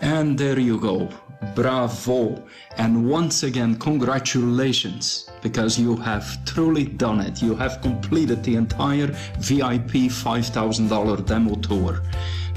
And there you go. Bravo. And once again, congratulations, because you have truly done it. You have completed the entire VIP $5,000 demo tour.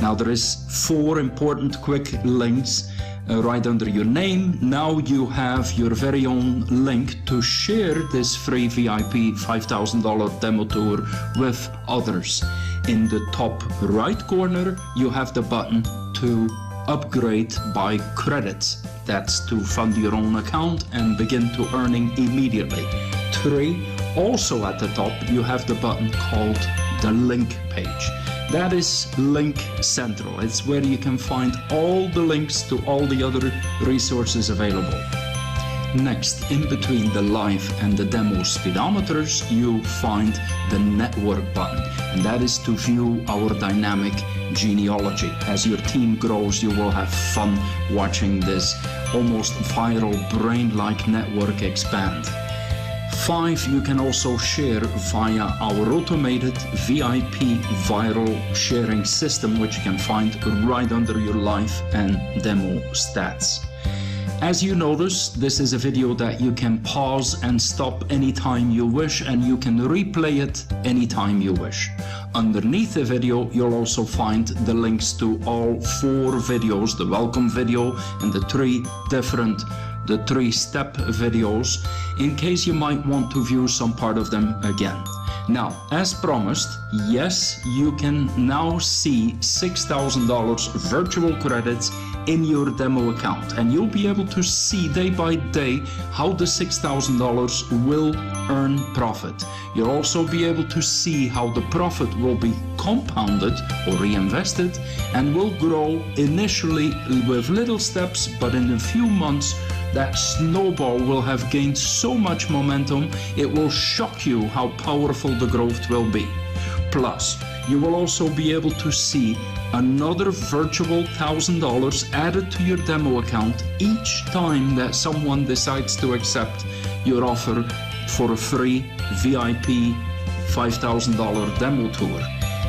Now there is 4 important quick links right under your name. Now you have your very own link to share this free VIP $5,000 demo tour with others. In the top right corner, you have the button to upgrade by credits. That's to fund your own account and begin to earning immediately. 3, also at the top, you have the button called the link page. That is Link Central. It's where you can find all the links to all the other resources available. Next, in between the live and the demo speedometers, you find the network button, and that is to view our dynamic genealogy. As your team grows, you will have fun watching this almost viral brain-like network expand. 5, you can also share via our automated VIP viral sharing system, which you can find right under your live and demo stats. As you notice, this is a video that you can pause and stop anytime you wish, and you can replay it anytime you wish. Underneath the video, you'll also find the links to all 4 videos, the welcome video and the 3-step videos, in case you might want to view some part of them again. Now, as promised, yes, you can now see $6,000 virtual credits in your demo account, and you'll be able to see day by day how the $6,000 will earn profit. You'll also be able to see how the profit will be compounded or reinvested and will grow initially with little steps, but in a few months that snowball will have gained so much momentum, it will shock you how powerful the growth will be. Plus, you will also be able to see another virtual $1,000 added to your demo account each time that someone decides to accept your offer for a free VIP $5,000 demo tour.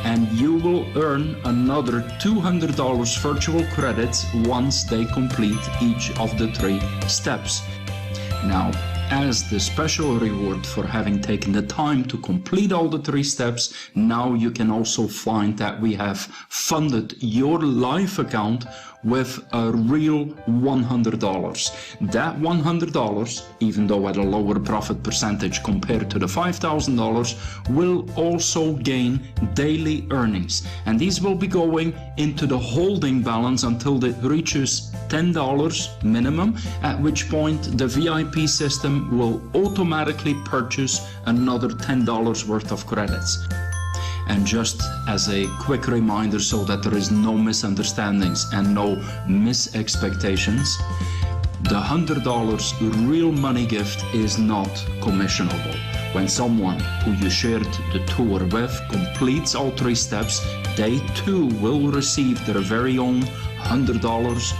And you will earn another $200 virtual credits once they complete each of the 3 steps. Now, as the special reward for having taken the time to complete all the 3 steps, now you can also find that we have funded your live account with a real $100. That $100, even though at a lower profit percentage compared to the $5,000, will also gain daily earnings. And these will be going into the holding balance until it reaches $10 minimum, at which point the VIP system will automatically purchase another $10 worth of credits. And just as a quick reminder so that there is no misunderstandings and no misexpectations, the $100 real money gift is not commissionable. When someone who you shared the tour with completes all 3 steps, they too will receive their very own $100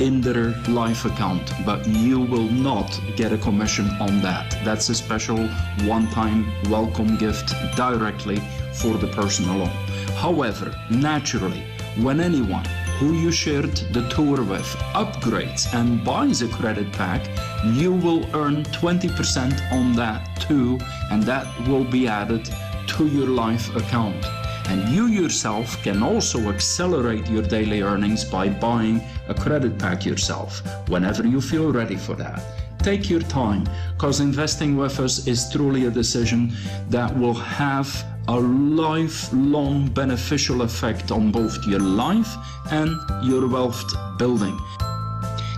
in their live account, but you will not get a commission on that. That's a special one-time welcome gift directly for the person alone. However, naturally, when anyone who you shared the tour with upgrades and buys a credit pack, you will earn 20% on that too, and that will be added to your live account. And you yourself can also accelerate your daily earnings by buying a credit pack yourself whenever you feel ready for that. Take your time, because investing with us is truly a decision that will have a lifelong beneficial effect on both your life and your wealth building.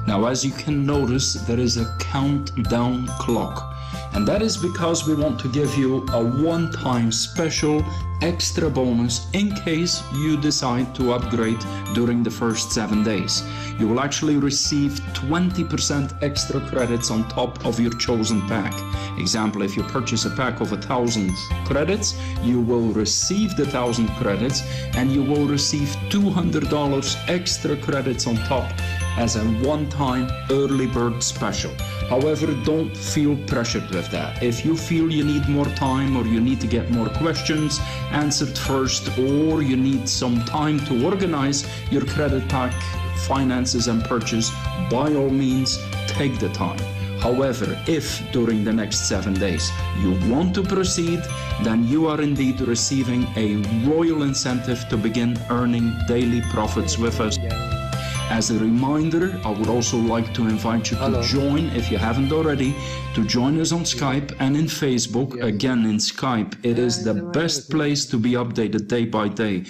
Now, as you can notice, there is a countdown clock. And that is because we want to give you a one-time special extra bonus in case you decide to upgrade during the first 7 days. You will actually receive 20% extra credits on top of your chosen pack. Example, if you purchase a pack of 1,000 credits, you will receive the 1,000 credits and you will receive $200 extra credits on top as a one-time early bird special. However, don't feel pressured with that. If you feel you need more time, or you need to get more questions answered first, or you need some time to organize your credit pack finances and purchase, by all means, take the time. However, if during the next 7 days you want to proceed, then you are indeed receiving a royal incentive to begin earning daily profits with us. As a reminder, I would also like to invite you to join, if you haven't already, to join us on Skype and in Facebook. Again, in Skype, it is the best place to be updated day by day.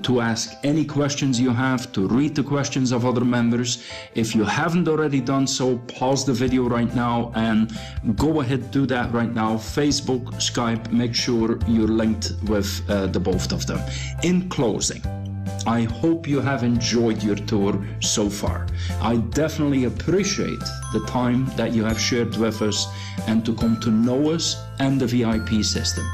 To ask any questions you have, to read the questions of other members. If you haven't already done so, pause the video right now and go ahead, do that right now. Facebook, Skype, make sure you're linked with the both of them. In closing, I hope you have enjoyed your tour so far. I definitely appreciate the time that you have shared with us and to come to know us and the VIP system.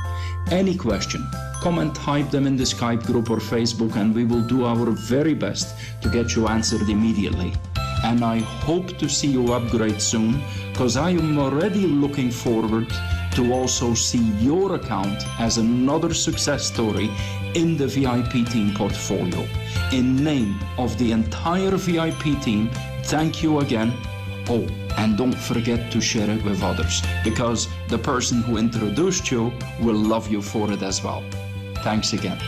Any question, come and type them in the Skype group or Facebook, and we will do our very best to get you answered immediately. And I hope to see you upgrade soon, because I am already looking forward to also see your account as another success story in the VIP team portfolio. In name of the entire VIP team, thank you again. Oh, and don't forget to share it with others, because the person who introduced you will love you for it as well. Thanks again.